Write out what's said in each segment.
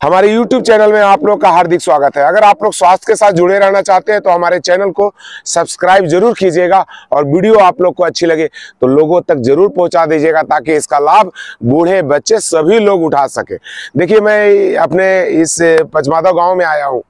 हमारे YouTube channel में आप लोग का हार्दिक स्वागत है। अगर आप लोग स्वास्थ्य के साथ जुड़े रहना चाहते हैं तो हमारे चैनल को सब्सक्राइब जरूर कीजिएगा और वीडियो आप लोग को अच्छी लगे तो लोगों तक जरूर पहुंचा दीजिएगा ताकि इसका लाभ बूढ़े बच्चे सभी लोग उठा सके। देखिए, मैं अपने इस पचमादा गांव में आया हूं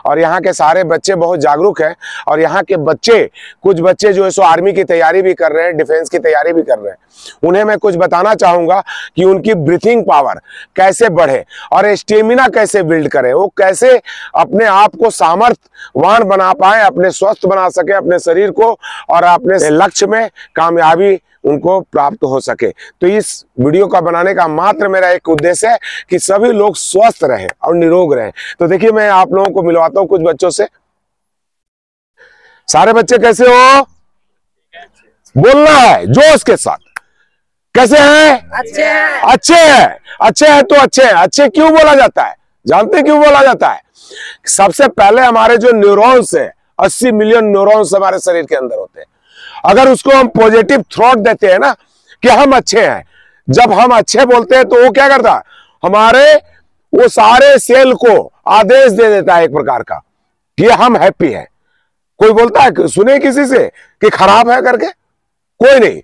और यहाँ के सारे बच्चे बहुत जागरूक हैं और यहाँ के बच्चे, कुछ बच्चे जो है सो आर्मी की तैयारी भी कर रहे हैं, डिफेंस की तैयारी भी कर रहे हैं। उन्हें मैं कुछ बताना चाहूंगा कि उनकी ब्रीथिंग पावर कैसे बढ़े और स्टेमिना कैसे बिल्ड करें, वो कैसे अपने आप को सामर्थ्यवान बना पाए, अपने स्वस्थ बना सके अपने शरीर को और अपने लक्ष्य में कामयाबी उनको प्राप्त हो सके। तो इस वीडियो का बनाने का मात्र मेरा एक उद्देश्य है कि सभी लोग स्वस्थ रहें और निरोग रहें। तो देखिए, मैं आप लोगों को मिलवाता हूं कुछ बच्चों से। सारे बच्चे कैसे हो? बोलना है जोश के साथ। कैसे हैं? अच्छे हैं। अच्छे हैं। अच्छे हैं तो अच्छे हैं। अच्छे क्यों बोला जाता है? जानते क्यों बोला जाता है? सबसे पहले हमारे जो न्यूरॉन्स है, 80 मिलियन न्यूरॉन्स हमारे शरीर के अंदर होते हैं। अगर उसको हम पॉजिटिव थॉट देते हैं ना कि हम अच्छे हैं, जब हम अच्छे बोलते हैं तो वो क्या करता है, हमारे वो सारे सेल को आदेश दे देता है एक प्रकार का कि हम हैप्पी हैं। कोई बोलता है, सुने किसी से कि खराब है करके? कोई नहीं।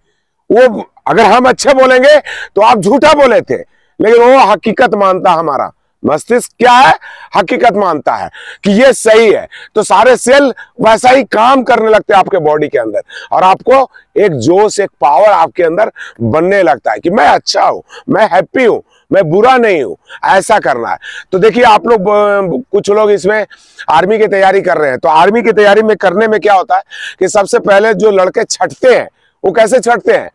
वो अगर हम अच्छे बोलेंगे तो आप झूठा बोले थे, लेकिन वो हकीकत मानता, हमारा मस्तिष्क क्या है, हकीकत मानता है कि ये सही है, तो सारे सेल वैसा ही काम करने लगते हैं आपके बॉडी के अंदर और आपको एक जोश, एक पावर आपके अंदर बनने लगता है कि मैं अच्छा हूं, मैं हैप्पी हूं, मैं बुरा नहीं हूं, ऐसा करना है। तो देखिए, आप लोग कुछ लोग इसमें आर्मी की तैयारी कर रहे हैं, तो आर्मी की तैयारी में करने में क्या होता है कि सबसे पहले जो लड़के छठते हैं वो कैसे छठते हैं,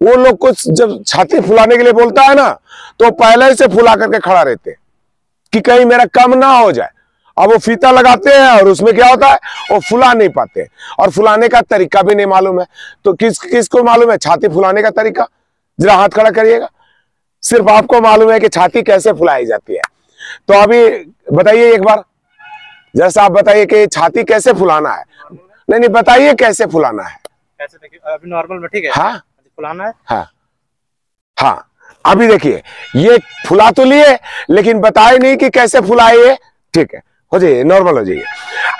वो लोग कुछ जब छाती फुलाने के लिए बोलता है ना तो पहले से फुला करके खड़ा रहते हैं कि कहीं मेरा कम ना हो जाए। अब वो फीता लगाते हैं और उसमें क्या होता है, वो फुला नहीं पाते और फुलाने का तरीका भी नहीं मालूम है। तो किसको मालूम है छाती फुलाने का तरीका? जरा हाथ खड़ा करिएगा। सिर्फ आपको मालूम है कि छाती कैसे फुलाई जाती है। तो अभी बताइए एक बार, जैसा आप बताइए कि छाती कैसे फुलाना है। नहीं, बताइए कैसे फुलाना है। कैसे? देखिए, अभी नॉर्मल में ठीक है। हाँ, फुलाना है। हाँ, हाँ। अभी देखिए, ये फुला तो लिए लेकिन बताए नहीं कि कैसे फुलाए। ठीक है, हो जाइए, नॉर्मल हो जाइए।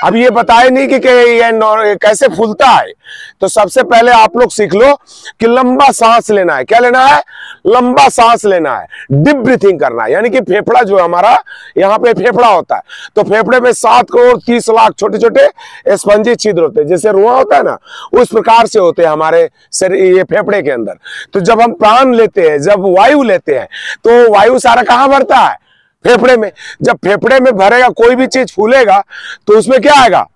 अब ये बताए नहीं कि ये कैसे फूलता है। तो सबसे पहले आप लोग सीख लो कि लंबा सांस लेना है। क्या लेना है? लंबा सांस लेना है, डीप ब्रीथिंग करना है। यानी कि फेफड़ा जो है हमारा, यहाँ पे फेफड़ा होता है, तो फेफड़े में 7 करोड़ 30 लाख छोटे छोटे स्पंजी छिद्र होते हैं, जैसे रुआ होता है ना, उस प्रकार से होते हैं हमारे शरीर, ये फेफड़े के अंदर। तो जब हम प्राण लेते हैं, जब वायु लेते हैं, तो वायु सारा कहां भरता है? फेफड़े में। जब फेफड़े में भरेगा, कोई भी चीज फूलेगा तो उसमें क्या आएगा?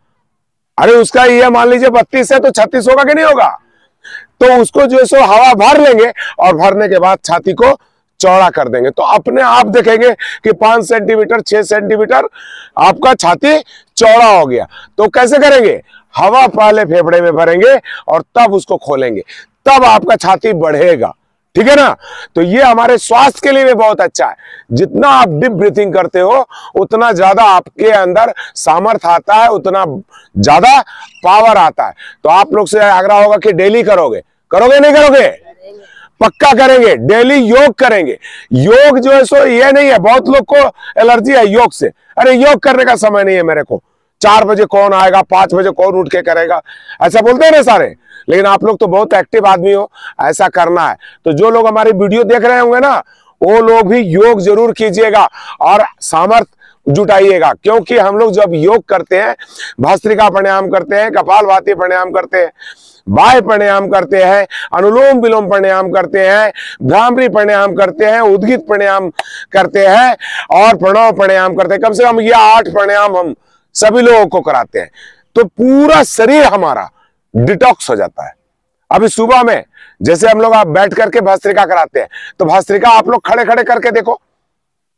अरे उसका ये मान लीजिए 32 है तो 36 होगा कि नहीं होगा? तो उसको जो है सो हवा भर लेंगे और भरने के बाद छाती को चौड़ा कर देंगे, तो अपने आप देखेंगे कि 5 सेंटीमीटर 6 सेंटीमीटर आपका छाती चौड़ा हो गया। तो कैसे करेंगे? हवा पहले फेफड़े में भरेंगे और तब उसको खोलेंगे, तब आपका छाती बढ़ेगा। ठीक है ना? तो ये हमारे स्वास्थ्य के लिए भी बहुत अच्छा है। जितना आप डीप ब्रीथिंग करते हो उतना ज्यादा आपके अंदर सामर्थ्य आता है, उतना ज्यादा पावर आता है। तो आप लोग से आग्रह होगा कि डेली करोगे नहीं करोगे? पक्का करेंगे। डेली योग करेंगे। योग जो है सो ये नहीं है, बहुत लोग को एलर्जी है योग से। अरे योग करने का समय नहीं है मेरे को, 4 बजे कौन आएगा, 5 बजे कौन उठ के करेगा, ऐसा बोलते हैं ना सारे। लेकिन आप लोग तो बहुत एक्टिव आदमी हो, ऐसा करना है। तो जो लोग हमारी वीडियो देख रहे होंगे ना, वो लोग भी योग जरूर कीजिएगा और सामर्थ्य जुटाइएगा। क्योंकि हम लोग जब योग करते हैं, भस्त्रिका प्राणायाम करते हैं, कपालभाति प्राणायाम करते हैं, बाह्य प्राणायाम करते हैं, अनुलोम विलोम प्राणायाम करते हैं, भ्रामरी प्राणायाम करते हैं, उद्गीत प्राणायाम करते हैं और प्रणव प्राणायाम करते हैं। कम से कम ये 8 प्राणायाम हम सभी लोगों को कराते हैं, तो पूरा शरीर हमारा डिटॉक्स हो जाता है। अभी सुबह में जैसे हम लोग आप बैठ करके भस्त्रिका कराते हैं, तो भस्त्रिका आप लोग खड़े खड़े करके देखो।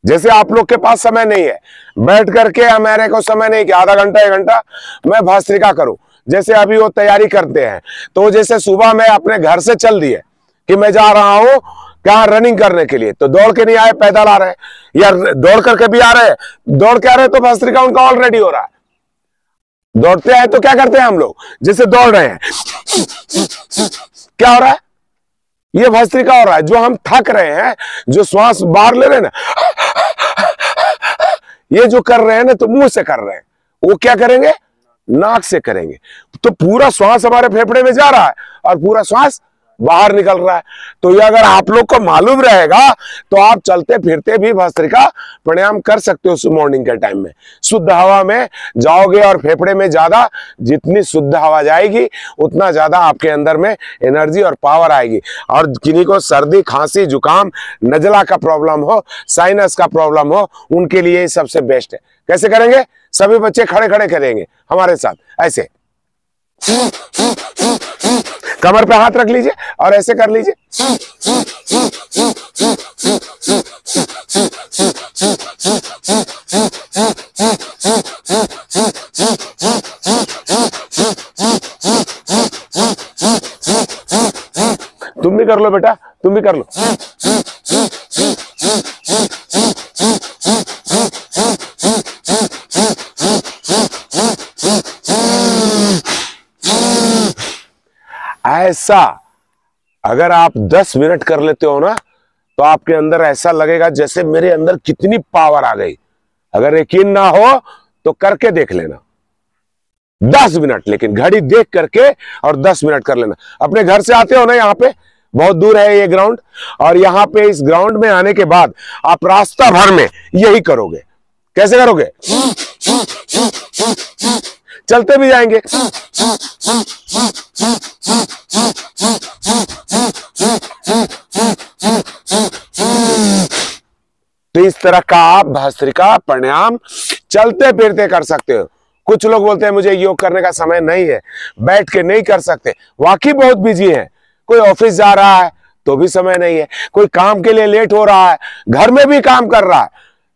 जैसे आप लोग के पास समय नहीं है बैठ करके, मेरे को समय नहीं कि आधा घंटा 1 घंटा मैं भस्त्रिका करूं, जैसे अभी वो तैयारी करते हैं, तो जैसे सुबह में अपने घर से चल दिए कि मैं जा रहा हूं क्या रनिंग करने के लिए, तो दौड़ के नहीं आए, पैदल आ रहे हैं या दौड़ करके भी आ रहे हैं, दौड़ के आ रहे हैं, तो भस्त्रिका उनका ऑलरेडी हो रहा है। दौड़ते हैं तो क्या करते हैं हम लोग, जैसे दौड़ रहे हैं, क्या हो रहा है? ये भस्त्रिका हो रहा है। जो हम थक रहे हैं, जो श्वास बाहर ले रहे हैं ना, ये जो कर रहे हैं ना तो मुंह से कर रहे हैं, वो क्या करेंगे, नाक से करेंगे। तो पूरा श्वास हमारे फेफड़े में जा रहा है और पूरा श्वास बाहर निकल रहा है। तो ये अगर आप लोग को मालूम रहेगा तो आप चलते फिरते भी भस्त्रिका प्राणायाम कर सकते हो। मॉर्निंग के टाइम में शुद्ध हवा में जाओगे और फेफड़े में ज्यादा, जितनी शुद्ध हवा जाएगी उतना ज्यादा आपके अंदर में एनर्जी और पावर आएगी। और किन्हीं को सर्दी, खांसी, जुकाम, नजला का प्रॉब्लम हो, साइनस का प्रॉब्लम हो, उनके लिए सबसे बेस्ट है। कैसे करेंगे, सभी बच्चे खड़े खड़े करेंगे हमारे साथ, ऐसे कमर पे हाथ रख लीजिए और ऐसे कर लीजिए। तुम भी कर लो बेटा, तुम भी कर लो। ऐसा अगर आप 10 मिनट कर लेते हो ना तो आपके अंदर ऐसा लगेगा जैसे मेरे अंदर कितनी पावर आ गई। अगर यकीन ना हो तो करके देख लेना 10 मिनट, लेकिन घड़ी देख करके और 10 मिनट कर लेना। अपने घर से आते हो ना, यहाँ पे बहुत दूर है ये ग्राउंड, और यहाँ पे इस ग्राउंड में आने के बाद आप रास्ता भर में यही करोगे। कैसे करोगे, चलते भी जाएंगे, तो इस तरह का आप भस्त्रिका प्राणायाम चलते फिरते कर सकते हो। कुछ लोग बोलते हैं मुझे योग करने का समय नहीं है, बैठ के नहीं कर सकते। वाकई बहुत बिजी है, कोई ऑफिस जा रहा है तो भी समय नहीं है, कोई काम के लिए लेट हो रहा है, घर में भी काम कर रहा है,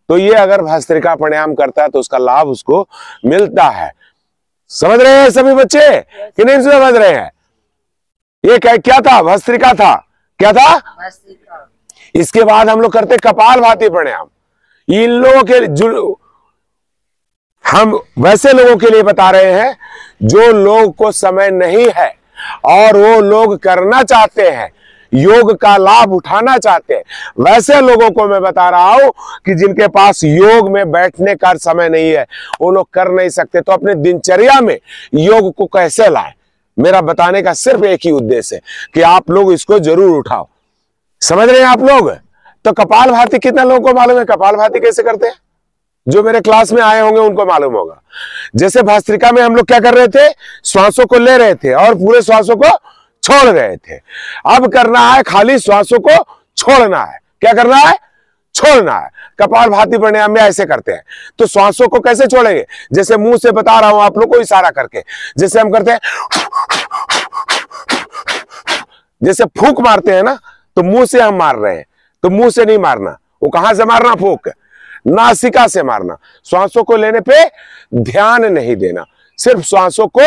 तो ये अगर भस्त्रिका प्राणायाम करता है तो उसका लाभ उसको मिलता है। समझ रहे हैं सभी बच्चे कि नहीं समझ रहे हैं? ये क्या था, भस्त्रिका था, क्या था? इसके बाद हम लोग करते कपालभाति प्राणायाम। इन लोगों के हम वैसे लोगों के लिए बता रहे हैं जो लोग को समय नहीं है और वो लोग करना चाहते हैं, योग का लाभ उठाना चाहते हैं, वैसे लोगों को मैं बता रहा हूं कि जिनके पास योग में बैठने का समय नहीं है, वो लोग कर नहीं सकते, तो अपने दिनचर्या में योग को कैसे लाएं, मेरा बताने का सिर्फ एक ही उद्देश्य है कि आप लोग इसको जरूर उठाओ। समझ रहे हैं आप लोग? तो कपालभाति कितना लोगों को मालूम है कपालभाति कैसे करते हैं? जो मेरे क्लास में आए होंगे उनको मालूम होगा। जैसे भस्त्रिका में हम लोग क्या कर रहे थे, श्वासों को ले रहे थे और पूरे श्वासों को छोड़ रहे थे। अब करना है खाली श्वासों को छोड़ना है। क्या करना है? छोड़ना है। कपालभाति प्राणायाम में ऐसे करते हैं। तो श्वासों को कैसे छोड़ेंगे? जैसे मुंह से बता रहा हूं आप लोग को इशारा करके, जैसे हम करते हैं, जैसे फूंक मारते हैं ना, तो मुंह से हम मार रहे हैं, तो मुंह से नहीं मारना। वो कहां से मारना? फूंक, नासिका से मारना। श्वासों को लेने पे ध्यान नहीं देना, सिर्फ श्वासों को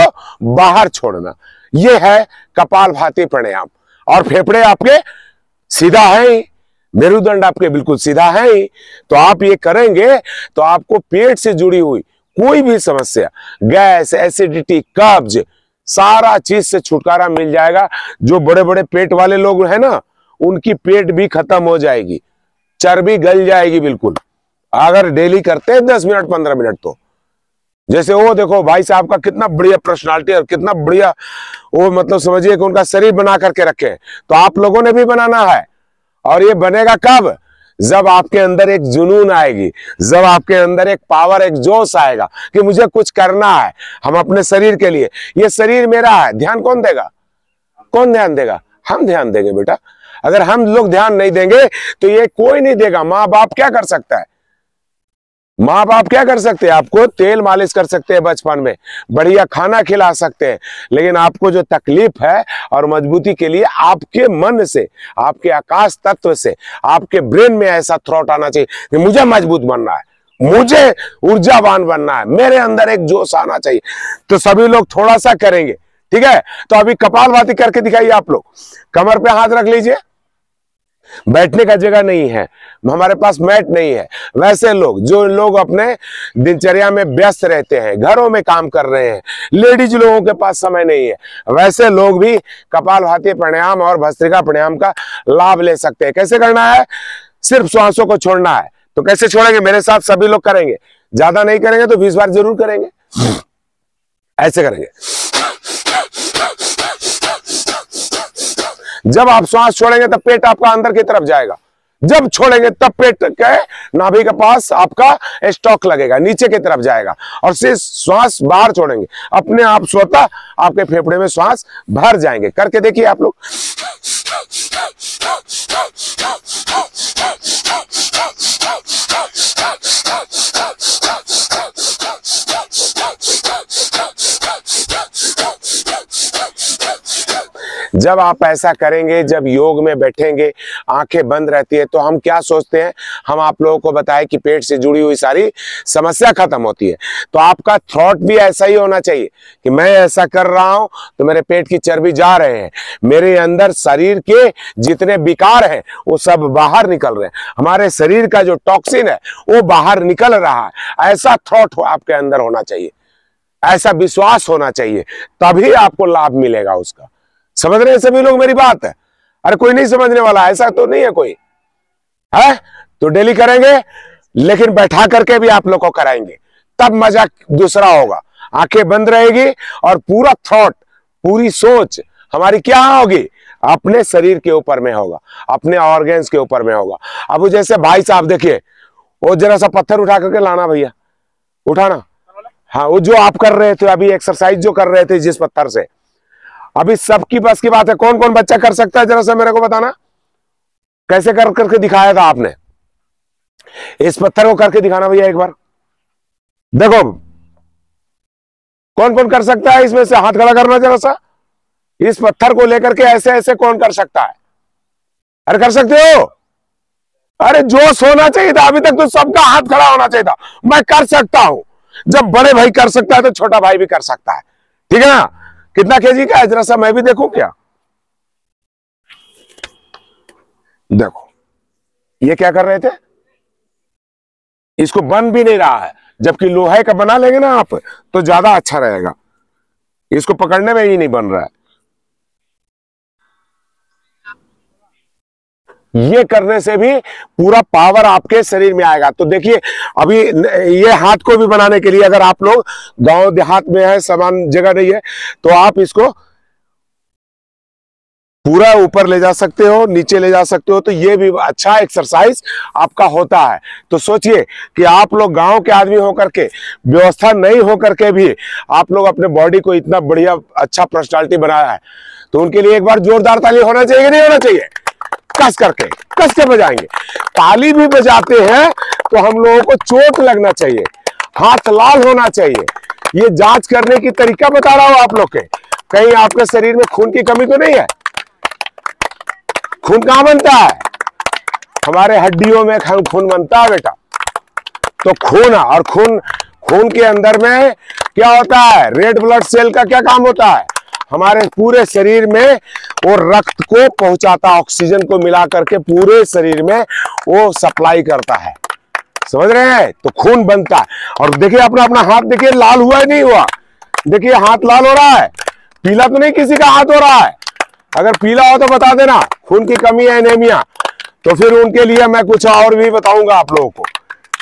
बाहर छोड़ना। यह है कपालभाति प्राणायाम। और फेफड़े आपके सीधा है ही, मेरुदंड आपके बिल्कुल सीधा है ही, तो आप ये करेंगे तो आपको पेट से जुड़ी हुई कोई भी समस्या, गैस, एसिडिटी, कब्ज, सारा चीज से छुटकारा मिल जाएगा। जो बड़े बड़े पेट वाले लोग हैं ना, उनकी पेट भी खत्म हो जाएगी, चर्बी गल जाएगी बिल्कुल, अगर डेली करते हैं 10 मिनट 15 मिनट। तो जैसे वो देखो भाई साहब का कितना बढ़िया पर्सनालिटी और कितना बढ़िया वो, मतलब समझिए कि उनका शरीर बना करके रखे, तो आप लोगों ने भी बनाना है। और ये बनेगा कब? जब आपके अंदर एक जुनून आएगी, जब आपके अंदर एक पावर, एक जोश आएगा कि मुझे कुछ करना है, हम अपने शरीर के लिए, ये शरीर मेरा है, ध्यान कौन देगा? कौन ध्यान देगा? हम ध्यान देंगे बेटा। अगर हम लोग ध्यान नहीं देंगे तो ये कोई नहीं देगा। माँ बाप क्या कर सकता है? माँ बाप क्या कर सकते हैं? आपको तेल मालिश कर सकते हैं, बचपन में बढ़िया खाना खिला सकते हैं, लेकिन आपको जो तकलीफ है और मजबूती के लिए आपके मन से, आपके आकाश तत्व से, आपके ब्रेन में ऐसा थॉट आना चाहिए कि मुझे मजबूत बनना है, मुझे ऊर्जावान बनना है, मेरे अंदर एक जोश आना चाहिए। तो सभी लोग थोड़ा सा करेंगे, ठीक है? तो अभी कपालभाति करके दिखाइए आप लोग। कमर पे हाथ रख लीजिए। बैठने का जगह नहीं है, हमारे पास मैट नहीं है, वैसे लोग, जो लोग अपने दिनचर्या में व्यस्त रहते हैं, घरों में काम कर रहे हैं, लेडीज लोगों के पास समय नहीं है, वैसे लोग भी कपालभाति प्राणायाम और भस्त्रिका प्राणायाम का लाभ ले सकते हैं। कैसे करना है? सिर्फ श्वासों को छोड़ना है। तो कैसे छोड़ेंगे? मेरे साथ सभी लोग करेंगे। ज्यादा नहीं करेंगे तो 20 बार जरूर करेंगे। ऐसे करेंगे। जब आप श्वास छोड़ेंगे तब पेट आपका अंदर की तरफ जाएगा, जब छोड़ेंगे तब पेट के नाभि के पास आपका स्टॉक लगेगा, नीचे की तरफ जाएगा और से श्वास बाहर छोड़ेंगे, अपने आप स्वतः आपके फेफड़े में श्वास भर जाएंगे। करके देखिए आप लोग। जब आप ऐसा करेंगे, जब योग में बैठेंगे, आंखें बंद रहती है, तो हम क्या सोचते हैं, हम आप लोगों को बताएं कि पेट से जुड़ी हुई सारी समस्या खत्म होती है। तो आपका थॉट भी ऐसा ही होना चाहिए कि मैं ऐसा कर रहा हूं तो मेरे पेट की चर्बी जा रहे हैं, मेरे अंदर शरीर के जितने विकार हैं वो सब बाहर निकल रहे हैं, हमारे शरीर का जो टॉक्सिन है वो बाहर निकल रहा है। ऐसा थॉट आपके अंदर होना चाहिए, ऐसा विश्वास होना चाहिए, तभी आपको लाभ मिलेगा उसका। समझ रहे हैं सभी लोग मेरी बात है? अरे कोई नहीं समझने वाला, ऐसा तो नहीं है कोई है। तो डेली करेंगे, लेकिन बैठा करके भी आप लोग को कराएंगे, तब मजा दूसरा होगा। आंखें बंद रहेगी और पूरा थॉट, पूरी सोच हमारी क्या होगी, अपने शरीर के ऊपर में होगा, अपने ऑर्गन्स के ऊपर में होगा। अब जैसे भाई साहब देखिए, वो जरा सा पत्थर उठा करके लाना भैया, उठाना। हाँ, वो जो आप कर रहे थे अभी, एक्सरसाइज जो कर रहे थे जिस पत्थर से, अभी सबकी बस की बात है? कौन कौन बच्चा कर सकता है, जरा सा मेरे को बताना, कैसे कर करके दिखाया था आपने? इस पत्थर को करके दिखाना भैया एक बार। देखो कौन कौन कर सकता है इसमें से, हाथ खड़ा करना जरा सा। इस पत्थर को लेकर के ऐसे ऐसे कौन कर सकता है? अरे कर सकते हो? अरे जोश होना चाहिए था, अभी तक तो सबका हाथ खड़ा होना चाहिए था। मैं कर सकता हूं, जब बड़े भाई कर सकता है तो छोटा भाई भी कर सकता है, ठीक है ना? कितना केजी का है जरा सा मैं भी देखूं क्या? देखो ये क्या कर रहे थे, इसको बन भी नहीं रहा है, जबकि लोहे का बना लेंगे ना आप तो ज्यादा अच्छा रहेगा। इसको पकड़ने में ही नहीं बन रहा है। ये करने से भी पूरा पावर आपके शरीर में आएगा। तो देखिए अभी ये हाथ को भी बनाने के लिए, अगर आप लोग गांव देहात में है, समान जगह नहीं है, तो आप इसको पूरा ऊपर ले जा सकते हो, नीचे ले जा सकते हो, तो ये भी अच्छा एक्सरसाइज आपका होता है। तो सोचिए कि आप लोग गांव के आदमी होकर के, व्यवस्था नहीं होकर के भी आप लोग अपने बॉडी को इतना बढ़िया अच्छा पर्सनालिटी बनाया है, तो उनके लिए एक बार जोरदार ताली होना चाहिए, नहीं होना चाहिए? कस के बजाएंगे। ताली भी बजाते हैं तो हम लोगों को चोट लगना चाहिए, हाथ लाल होना चाहिए। ये जांच करने की तरीका बता रहा हूं आप लोग के, कहीं आपके शरीर में खून की कमी तो नहीं है? खून कहां बनता है? हमारे हड्डियों में खून बनता है बेटा। तो खून, और खून के अंदर में क्या होता है? रेड ब्लड सेल का क्या काम होता है? हमारे पूरे शरीर में वो रक्त को पहुंचाता, ऑक्सीजन को मिला करके पूरे शरीर में वो सप्लाई करता है। समझ रहे हैं? तो खून बनता है। और देखिए अपना अपना हाथ देखिए, लाल हुआ है नहीं हुआ? देखिए हाथ लाल हो रहा है, पीला तो नहीं किसी का हाथ हो रहा है? अगर पीला हो तो बता देना, खून की कमी है, एनीमिया, तो फिर उनके लिए मैं कुछ और भी बताऊंगा आप लोगों को।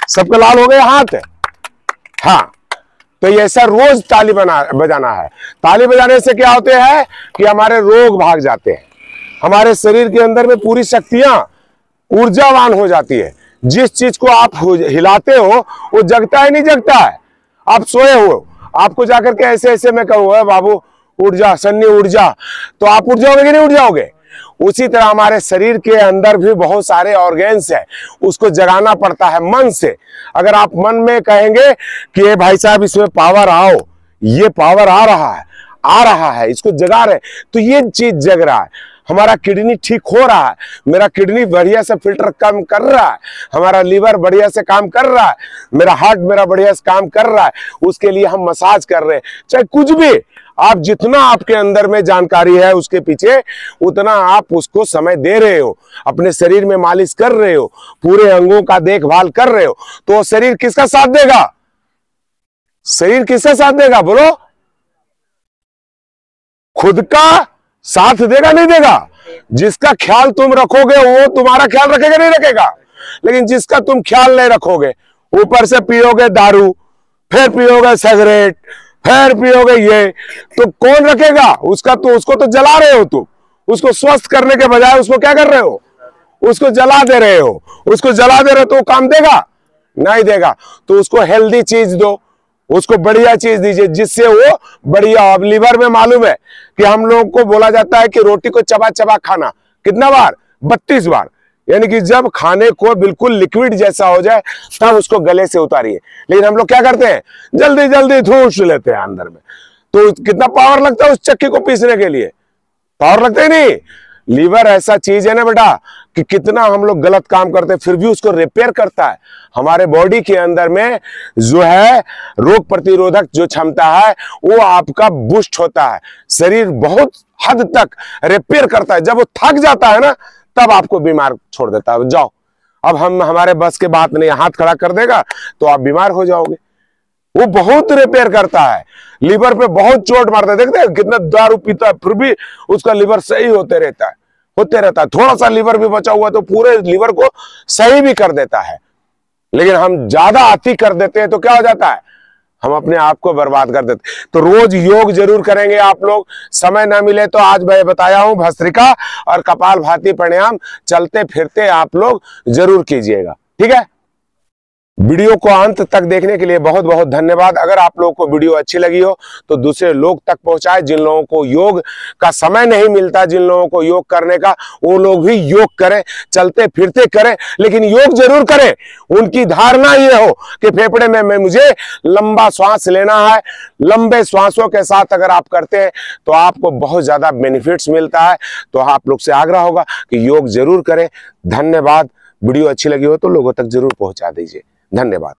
सबके लाल हो गए हाथ? हाँ, तो ये ऐसा रोज ताली बजाना है। ताली बजाने से क्या होते हैं कि हमारे रोग भाग जाते हैं, हमारे शरीर के अंदर में पूरी शक्तियां ऊर्जावान हो जाती है। जिस चीज को आप हिलाते हो वो जगता है नहीं जगता है? आप सोए हो, आपको जाकर के ऐसे ऐसे मैं कहूँ बाबू उठ जा, सन्नी उठ जा, तो आप उठ जाओगे कि नहीं उठ जाओगे? उसी तरह हमारे शरीर के अंदर भी बहुत सारे ऑर्गेन्स है, उसको जगाना पड़ता है मन से। अगर आप मन में कहेंगे कि ये भाई साहब इसमें पावर आओ, ये पावर आ रहा है, इसको जगा रहे, तो ये चीज जग रहा है। हमारा किडनी ठीक हो रहा है, मेरा किडनी बढ़िया से फिल्टर काम कर रहा है, हमारा लीवर बढ़िया से काम कर रहा है, मेरा हार्ट मेरा बढ़िया से काम कर रहा है, उसके लिए हम मसाज कर रहे हैं। चाहे कुछ भी आप, जितना आपके अंदर में जानकारी है उसके पीछे उतना आप उसको समय दे रहे हो, अपने शरीर में मालिश कर रहे हो, पूरे अंगों का देखभाल कर रहे हो, तो शरीर किसका साथ देगा? शरीर किसका साथ देगा बोलो? खुद का साथ देगा नहीं देगा? जिसका ख्याल तुम रखोगे वो तुम्हारा ख्याल रखेगा नहीं रखेगा? लेकिन जिसका तुम ख्याल नहीं रखोगे ऊपर से पियोगे दारू, फिर पियोगे सिगरेट, फिर पियोगे ये, तो कौन रखेगा उसका? तो उसको तो जला रहे हो तुम। उसको स्वस्थ करने के बजाय उसको क्या कर रहे हो? उसको जला दे रहे हो। उसको जला दे रहे हो तो वो काम देगा? नहीं देगा। तो उसको हेल्दी चीज दो, उसको बढ़िया चीज दीजिए जिससे वो बढ़िया। अब लीवर में मालूम है कि हम लोगों को बोला जाता है कि रोटी को चबा चबा खाना। कितना बार? 32 बार। यानी कि जब खाने को बिल्कुल लिक्विड जैसा हो जाए तब उसको गले से उतारिए। लेकिन हम लोग क्या करते हैं? जल्दी जल्दी ठूस लेते हैं अंदर में। तो कितना पावर लगता है उस चक्की को पीसने के लिए? पावर लगता ही नहीं। लीवर ऐसा चीज है ना बेटा कि कितना हम लोग गलत काम करते हैं फिर भी उसको रिपेयर करता है। हमारे बॉडी के अंदर में जो है रोग प्रतिरोधक जो क्षमता है वो आपका बूस्ट होता है। शरीर बहुत हद तक रिपेयर करता है। जब वो थक जाता है ना तब आपको बीमार छोड़ देता है। जाओ, अब हमारे बस के बात नहीं, हाथ खड़ा कर देगा तो आप बीमार हो जाओगे। वो बहुत रिपेयर करता है। लीवर पे बहुत चोट मारता है। देखते हैं कितना दारू पीता है फिर भी उसका लीवर सही होते रहता है। थोड़ा सा लीवर भी बचा हुआ तो पूरे लीवर को सही भी कर देता है। लेकिन हम ज्यादा अति कर देते हैं तो क्या हो जाता है? हम अपने आप को बर्बाद कर देते। तो रोज योग जरूर करेंगे आप लोग। समय ना मिले तो आज मैं बताया हूं भस्त्रिका और कपालभाति प्राणायाम चलते फिरते आप लोग जरूर कीजिएगा। ठीक है। वीडियो को अंत तक देखने के लिए बहुत बहुत धन्यवाद। अगर आप लोगों को वीडियो अच्छी लगी हो तो दूसरे लोग तक पहुंचाए। जिन लोगों को योग का समय नहीं मिलता, जिन लोगों को योग करने का, वो लोग भी योग करें, चलते फिरते करें, लेकिन योग जरूर करें। उनकी धारणा ये हो कि फेफड़े में मुझे लंबा श्वास लेना है। लंबे श्वासों के साथ अगर आप करते हैं तो आपको बहुत ज्यादा बेनिफिट्स मिलता है। तो आप लोग से आग्रह होगा कि योग जरूर करें। धन्यवाद। वीडियो अच्छी लगी हो तो लोगों तक जरूर पहुंचा दीजिए। धन्यवाद।